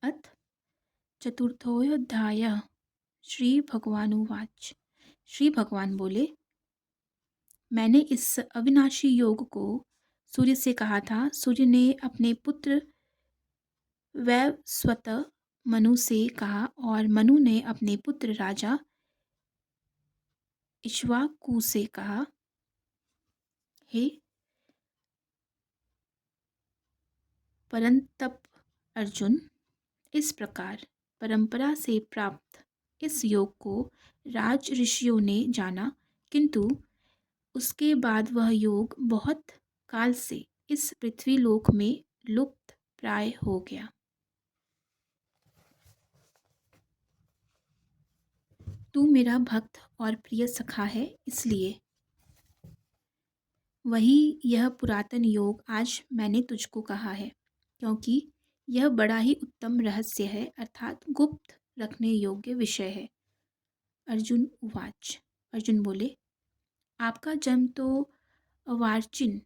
अथ चतुर्थोऽध्यायः। श्रीभगवानुवाच। श्री भगवान बोले, मैंने इस अविनाशी योग को सूर्य से कहा था। सूर्य ने अपने पुत्र वैवस्वत मनु से कहा और मनु ने अपने पुत्र राजा इक्ष्वाकु से कहा। हे परंतप अर्जुन, इस प्रकार परंपरा से प्राप्त इस योग को राज ऋषियों ने जाना, किंतु उसके बाद वह योग बहुत काल से इस पृथ्वीलोक में लुप्त प्राय हो गया। तू मेरा भक्त और प्रिय सखा है, इसलिए वही यह पुरातन योग आज मैंने तुझको कहा है, क्योंकि यह बड़ा ही उत्तम रहस्य है, अर्थात गुप्त रखने योग्य विषय है। अर्जुन उवाच। अर्जुन बोले, आपका जन्म तो अवार्चिन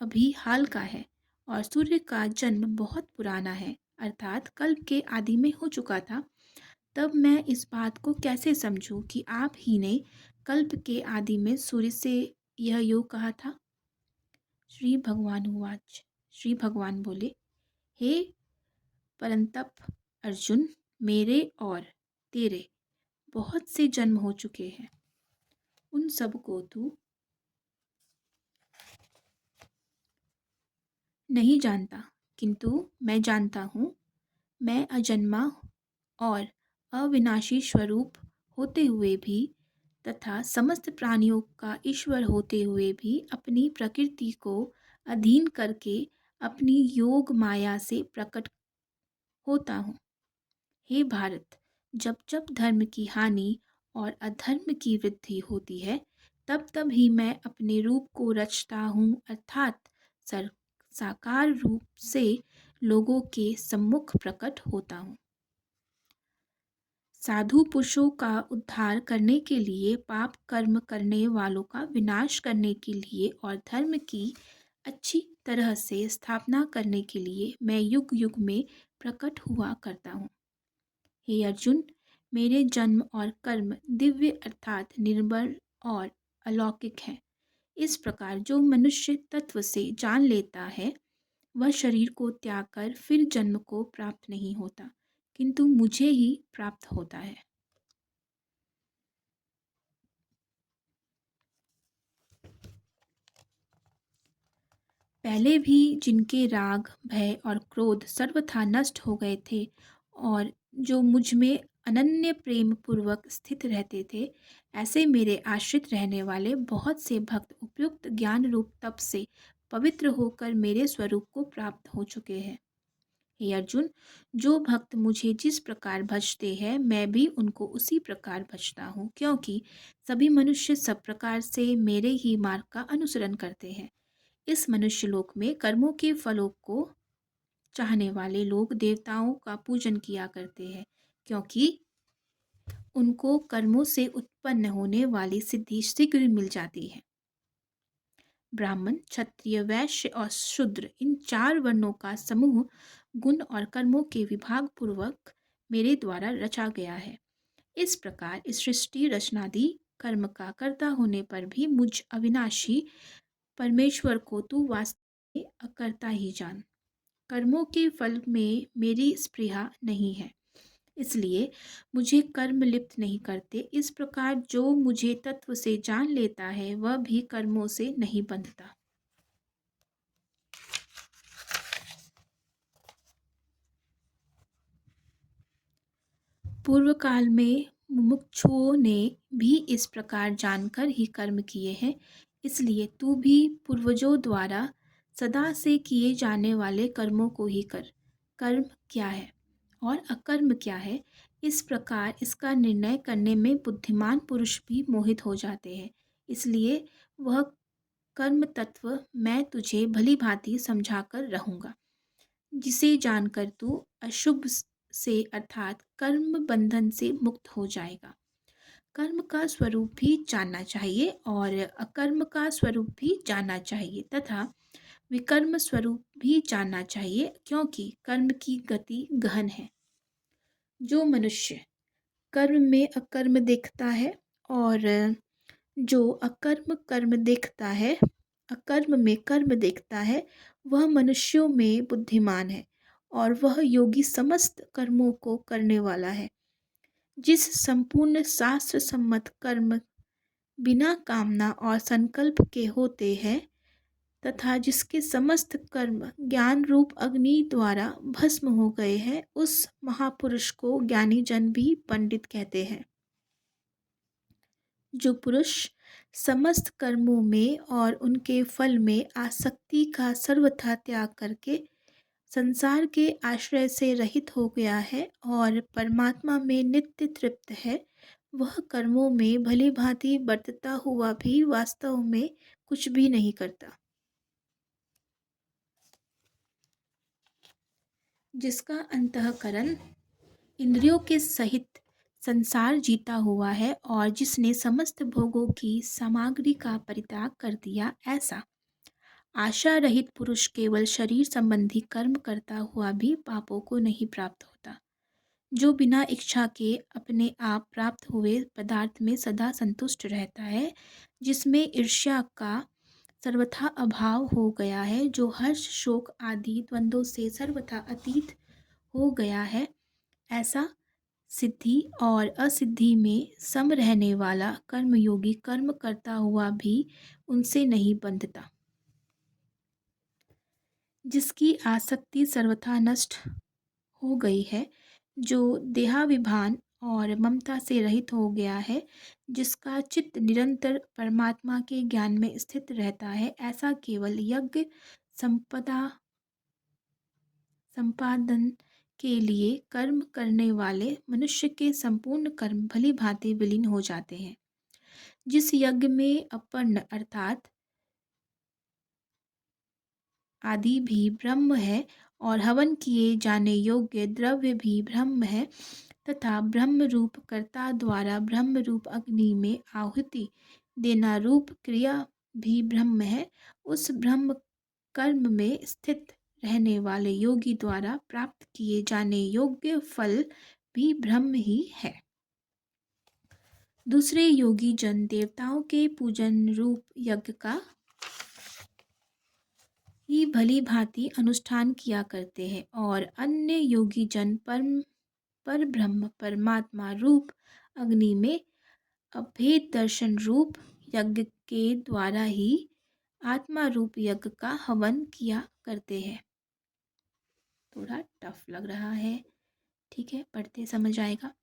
अभी हाल का है और सूर्य का जन्म बहुत पुराना है, अर्थात कल्प के आदि में हो चुका था। तब मैं इस बात को कैसे समझूं कि आप ही ने कल्प के आदि में सूर्य से यह योग कहा था। श्री भगवान उवाच। श्री भगवान बोले, हे परंतप अर्जुन, मेरे और तेरे बहुत से जन्म हो चुके हैं। उन सब को तू नहीं जानता, किंतु मैं जानता हूँ। मैं अजन्मा और अविनाशी स्वरूप होते हुए भी तथा समस्त प्राणियों का ईश्वर होते हुए भी अपनी प्रकृति को अधीन करके अपनी योग माया से प्रकट होता हूँ। हे भारत, जब जब धर्म की हानि और अधर्म की वृद्धि होती है, तब तब ही मैं अपने रूप को रचता हूँ, अर्थात साकार रूप से लोगों के सम्मुख प्रकट होता हूँ। साधु पुरुषों का उद्धार करने के लिए, पाप कर्म करने वालों का विनाश करने के लिए और धर्म की अच्छी तरह से स्थापना करने के लिए मैं युग युग में प्रकट हुआ करता हूँ। हे अर्जुन, मेरे जन्म और कर्म दिव्य अर्थात निर्बल और अलौकिक हैं। इस प्रकार जो मनुष्य तत्व से जान लेता है, वह शरीर को त्याग कर फिर जन्म को प्राप्त नहीं होता, किंतु मुझे ही प्राप्त होता है। पहले भी जिनके राग, भय और क्रोध सर्वथा नष्ट हो गए थे और जो मुझ में अनन्य प्रेम पूर्वक स्थित रहते थे, ऐसे मेरे आश्रित रहने वाले बहुत से भक्त उपयुक्त ज्ञान रूप तप से पवित्र होकर मेरे स्वरूप को प्राप्त हो चुके हैं। हे अर्जुन, जो भक्त मुझे जिस प्रकार भजते हैं, मैं भी उनको उसी प्रकार भजता हूँ, क्योंकि सभी मनुष्य सब प्रकार से मेरे ही मार्ग का अनुसरण करते हैं। इस मनुष्य लोक में कर्मों के फलों को चाहने वाले लोग देवताओं का पूजन किया करते हैं, क्योंकि उनको कर्मों से उत्पन्न होने वाली सिद्धि शीघ्र मिल जाती है। ब्राह्मण, क्षत्रिय, वैश्य और शूद्र, इन चार वर्णों का समूह गुण और कर्मों के विभाग पूर्वक मेरे द्वारा रचा गया है। इस प्रकार इस सृष्टि रचनादि कर्म का कर्ता होने पर भी मुझ अविनाशी परमेश्वर को तू वास्तव में अकर्ता ही जान। कर्मों के फल में मेरी स्पृहा नहीं है, इसलिए मुझे कर्म लिप्त नहीं करते। इस प्रकार जो मुझे तत्व से जान लेता है, वह भी कर्मों से नहीं बंधता। पूर्व काल में मुमुक्षुओं ने भी इस प्रकार जानकर ही कर्म किए हैं, इसलिए तू भी पूर्वजों द्वारा सदा से किए जाने वाले कर्मों को ही कर। कर्म क्या है और अकर्म क्या है, इस प्रकार इसका निर्णय करने में बुद्धिमान पुरुष भी मोहित हो जाते हैं। इसलिए वह कर्म तत्व मैं तुझे भली भांति समझाकर रहूँगा, जिसे जानकर तू अशुभ से अर्थात कर्म बंधन से मुक्त हो जाएगा। कर्म का स्वरूप भी जानना चाहिए और अकर्म का स्वरूप भी जानना चाहिए तथा विकर्म स्वरूप भी जानना चाहिए, क्योंकि कर्म की गति गहन है। जो मनुष्य कर्म में अकर्म देखता है और जो अकर्म कर्म देखता है, अकर्म में कर्म देखता है, वह मनुष्यों में बुद्धिमान है और वह योगी समस्त कर्मों को करने वाला है। जिस संपूर्ण शास्त्र सम्मत कर्म बिना कामना और संकल्प के होते हैं तथा जिसके समस्त कर्म ज्ञान रूप अग्नि द्वारा भस्म हो गए हैं, उस महापुरुष को ज्ञानी जन भी पंडित कहते हैं। जो पुरुष समस्त कर्मों में और उनके फल में आसक्ति का सर्वथा त्याग करके संसार के आश्रय से रहित हो गया है और परमात्मा में नित्य तृप्त है, वह कर्मों में भली भांति बरतता हुआ भी वास्तव में कुछ भी नहीं करता। जिसका अंतःकरण इंद्रियों के सहित संसार जीता हुआ है और जिसने समस्त भोगों की सामग्री का परित्याग कर दिया, ऐसा आशा रहित पुरुष केवल शरीर संबंधी कर्म करता हुआ भी पापों को नहीं प्राप्त होता। जो बिना इच्छा के अपने आप प्राप्त हुए पदार्थ में सदा संतुष्ट रहता है, जिसमें ईर्ष्या का सर्वथा अभाव हो गया है, जो हर्ष शोक आदि द्वंद्वों से सर्वथा अतीत हो गया है, ऐसा सिद्धि और असिद्धि में सम रहने वाला कर्मयोगी कर्म करता हुआ भी उनसे नहीं बंधता। जिसकी आसक्ति सर्वथा नष्ट हो गई है, जो देहाभिमान और ममता से रहित हो गया है, जिसका चित्त निरंतर परमात्मा के ज्ञान में स्थित रहता है, ऐसा केवल यज्ञ संपदा संपादन के लिए कर्म करने वाले मनुष्य के संपूर्ण कर्म भली भांति विलीन हो जाते हैं। जिस यज्ञ में अपर्ण अर्थात आदि भी ब्रह्म है और हवन किए जाने योग्य द्रव्य भी ब्रह्म है तथा ब्रह्म रूप कर्ता द्वारा ब्रह्म रूप अग्नि में आहुति देना रूप क्रिया भी ब्रह्म है, उस ब्रह्म कर्म में स्थित रहने वाले योगी द्वारा प्राप्त किए जाने योग्य फल भी ब्रह्म ही है। दूसरे योगी जन देवताओं के पूजन रूप यज्ञ का ही भली भांति अनुष्ठान किया करते हैं और अन्य योगी जन पर ब्रह्म परमात्मा रूप अग्नि में अभेद दर्शन रूप यज्ञ के द्वारा ही आत्मा रूप यज्ञ का हवन किया करते हैं। थोड़ा टफ लग रहा है, ठीक है, पढ़ते समझ आएगा।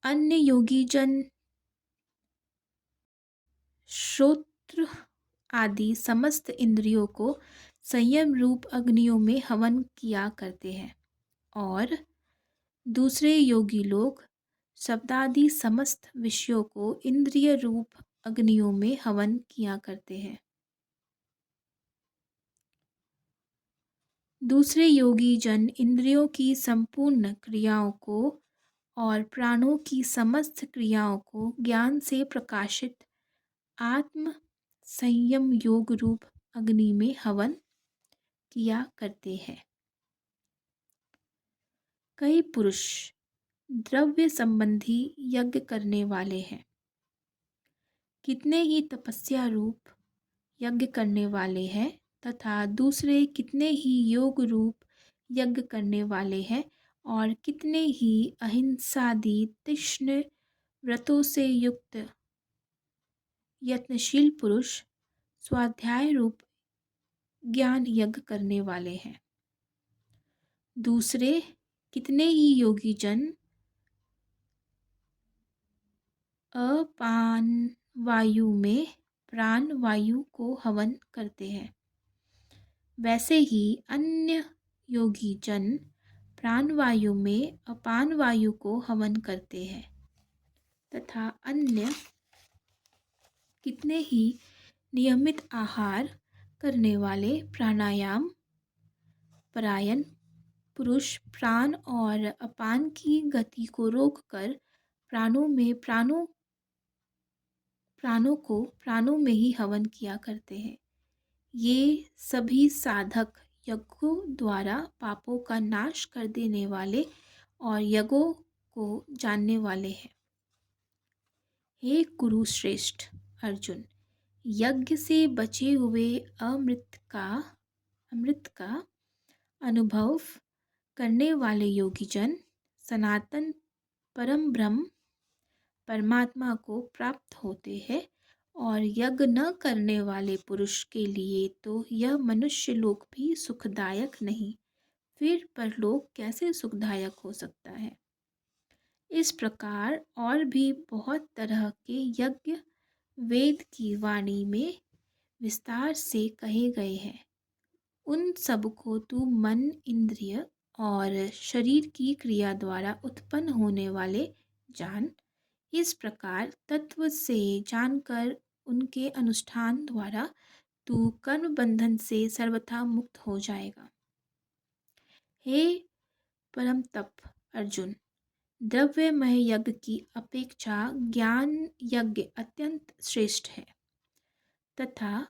अन्य योगी जन श्रोत्र आदि समस्त इंद्रियों को संयम रूप अग्नियों में हवन किया करते हैं और दूसरे योगी लोग शब्दादि समस्त विषयों को इंद्रिय रूप अग्नियों में हवन किया करते हैं। दूसरे योगी जन इंद्रियों की संपूर्ण क्रियाओं को और प्राणों की समस्त क्रियाओं को ज्ञान से प्रकाशित आत्म संयम योग रूप अग्नि में हवन किया करते हैं। कई पुरुष द्रव्य संबंधी यज्ञ करने वाले हैं, कितने ही तपस्या रूप यज्ञ करने वाले हैं तथा दूसरे कितने ही योग रूप यज्ञ करने वाले हैं और कितने ही अहिंसादि तीक्ष्ण व्रतों से युक्त यत्नशील पुरुष स्वाध्याय रूप ज्ञान यज्ञ करने वाले हैं। दूसरे कितने ही योगी जन अपान वायु में प्राण वायु को हवन करते हैं, वैसे ही अन्य योगी जन प्राण वायु में अपान वायु को हवन करते हैं तथा अन्य कितने ही नियमित आहार करने वाले प्राणायाम परायण पुरुष प्राण और अपान की गति को रोककर प्राणों में ही हवन किया करते हैं। ये सभी साधक यज्ञों द्वारा पापों का नाश कर देने वाले और यज्ञों को जानने वाले हैं। हे कुरुश्रेष्ठ अर्जुन, यज्ञ से बचे हुए अमृत का अनुभव करने वाले योगीजन सनातन परम ब्रह्म परमात्मा को प्राप्त होते हैं। और यज्ञ न करने वाले पुरुष के लिए तो यह मनुष्य लोक भी सुखदायक नहीं, फिर परलोक कैसे सुखदायक हो सकता है। इस प्रकार और भी बहुत तरह के यज्ञ वेद की वाणी में विस्तार से कहे गए हैं। उन सब को तू मन, इंद्रिय और शरीर की क्रिया द्वारा उत्पन्न होने वाले जान। इस प्रकार तत्व से जानकर उनके अनुष्ठान द्वारा तू कर्म बंधन से सर्वथा मुक्त हो जाएगा। हे परम तप अर्जुन, द्रव्यमय यज्ञ की अपेक्षा ज्ञान यज्ञ अत्यंत श्रेष्ठ है तथा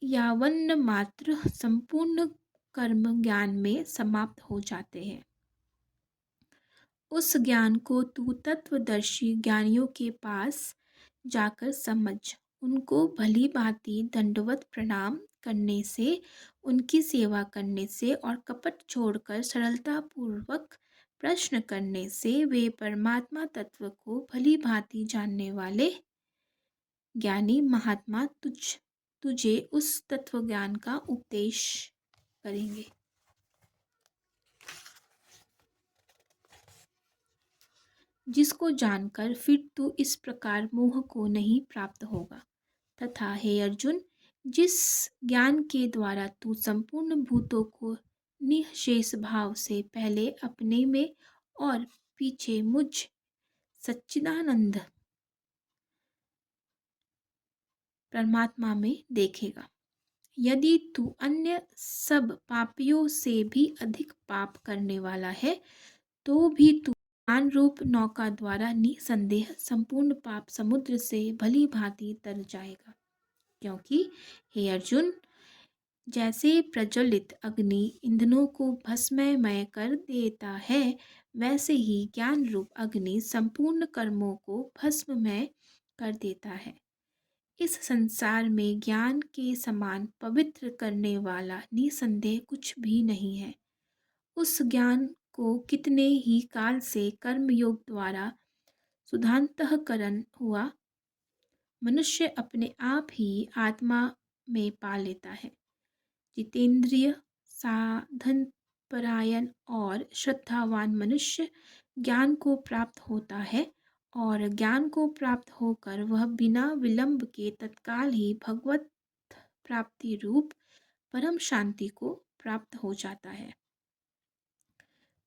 यावन्न मात्र संपूर्ण कर्म ज्ञान में समाप्त हो जाते हैं। उस ज्ञान को तू तत्वदर्शी ज्ञानियों के पास जाकर समझ। उनको भली भांति दंडवत प्रणाम करने से, उनकी सेवा करने से और कपट छोड़कर सरलता पूर्वक प्रश्न करने से वे परमात्मा तत्व को भली भांति जानने वाले ज्ञानी महात्मा तुझे उस तत्व ज्ञान का उपदेश करेंगे, जिसको जानकर फिर तू इस प्रकार मोह को नहीं प्राप्त होगा। तथा हे अर्जुन, जिस ज्ञान के द्वारा तू संपूर्ण भूतों को निःशेष भाव से पहले अपने में और पीछे मुझ सच्चिदानंद परमात्मा में देखेगा, यदि तू अन्य सब पापियों से भी अधिक पाप करने वाला है तो भी तू ज्ञान रूप नौका द्वारा निसंदेह संपूर्ण पाप समुद्र से भली भांति तर जाएगा। क्योंकि हे अर्जुन, जैसे प्रज्वलित अग्नि ईंधनों को भस्ममय कर देता है, वैसे ही ज्ञान रूप अग्नि संपूर्ण कर्मों को भस्ममय कर देता है। इस संसार में ज्ञान के समान पवित्र करने वाला निसंदेह कुछ भी नहीं है। उस ज्ञान को कितने ही काल से कर्मयोग द्वारा शुद्धांतःकरण हुआ मनुष्य अपने आप ही आत्मा में पा लेता है। जितेंद्रिय, साधन परायण और श्रद्धावान मनुष्य ज्ञान को प्राप्त होता है और ज्ञान को प्राप्त होकर वह बिना विलंब के तत्काल ही भगवत प्राप्ति रूप परम शांति को प्राप्त हो जाता है।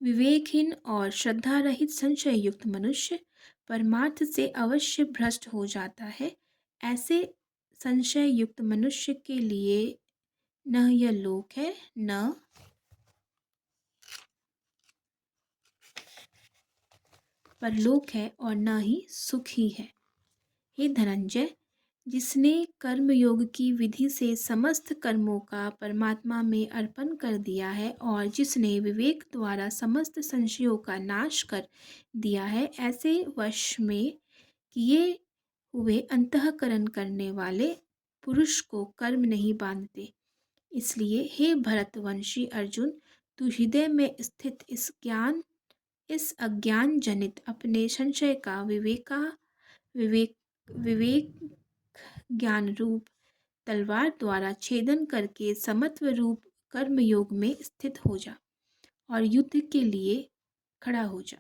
विवेकहीन और श्रद्धा रहित संशय युक्त मनुष्य परमार्थ से अवश्य भ्रष्ट हो जाता है। ऐसे संशय युक्त मनुष्य के लिए न यह लोक है, न परलोक है और न ही सुख ही है। हे धनंजय, जिसने कर्मयोग की विधि से समस्त कर्मों का परमात्मा में अर्पण कर दिया है और जिसने विवेक द्वारा समस्त संशयों का नाश कर दिया है, ऐसे वश में किए हुए अंतःकरण करने वाले पुरुष को कर्म नहीं बांधते। इसलिए हे भरतवंशी अर्जुन, तू हृदय में स्थित इस अज्ञान जनित अपने संशय का विवेक विवेक ज्ञान रूप तलवार द्वारा छेदन करके समत्व रूप कर्मयोग में स्थित हो जा और युद्ध के लिए खड़ा हो जा।